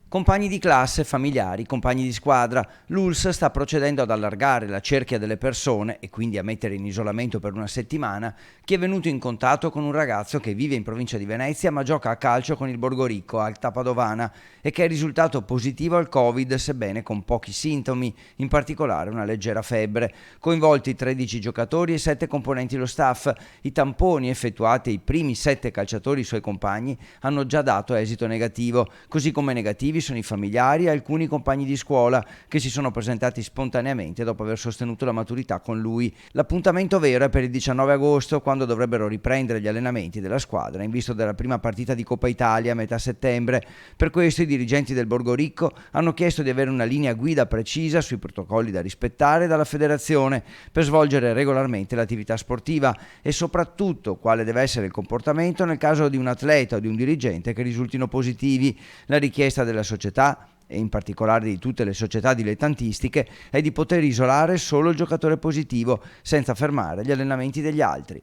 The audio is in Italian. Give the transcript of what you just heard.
Compagni di classe, familiari, compagni di squadra, l'ULSS sta procedendo ad allargare la cerchia delle persone e quindi a mettere in isolamento per una settimana chi è venuto in contatto con un ragazzo che vive in provincia di Venezia ma gioca a calcio con il Borgoricco, Alta Padovana, e che è risultato positivo al Covid sebbene con pochi sintomi, in particolare una leggera febbre. Coinvolti 13 giocatori e 7 componenti dello staff. I tamponi effettuati ai primi 7 calciatori suoi compagni hanno già dato esito negativo, così come negativi sono i familiari e alcuni compagni di scuola che si sono presentati spontaneamente dopo aver sostenuto la maturità con lui. L'appuntamento vero è per il 19 agosto, quando dovrebbero riprendere gli allenamenti della squadra in vista della prima partita di Coppa Italia a metà settembre. Per questo i dirigenti del Borgoricco hanno chiesto di avere una linea guida precisa sui protocolli da rispettare dalla federazione per svolgere regolarmente l'attività sportiva e soprattutto quale deve essere il comportamento nel caso di un atleta o di un dirigente che risultino positivi. La richiesta della società, e in particolare di tutte le società dilettantistiche, è di poter isolare solo il giocatore positivo senza fermare gli allenamenti degli altri.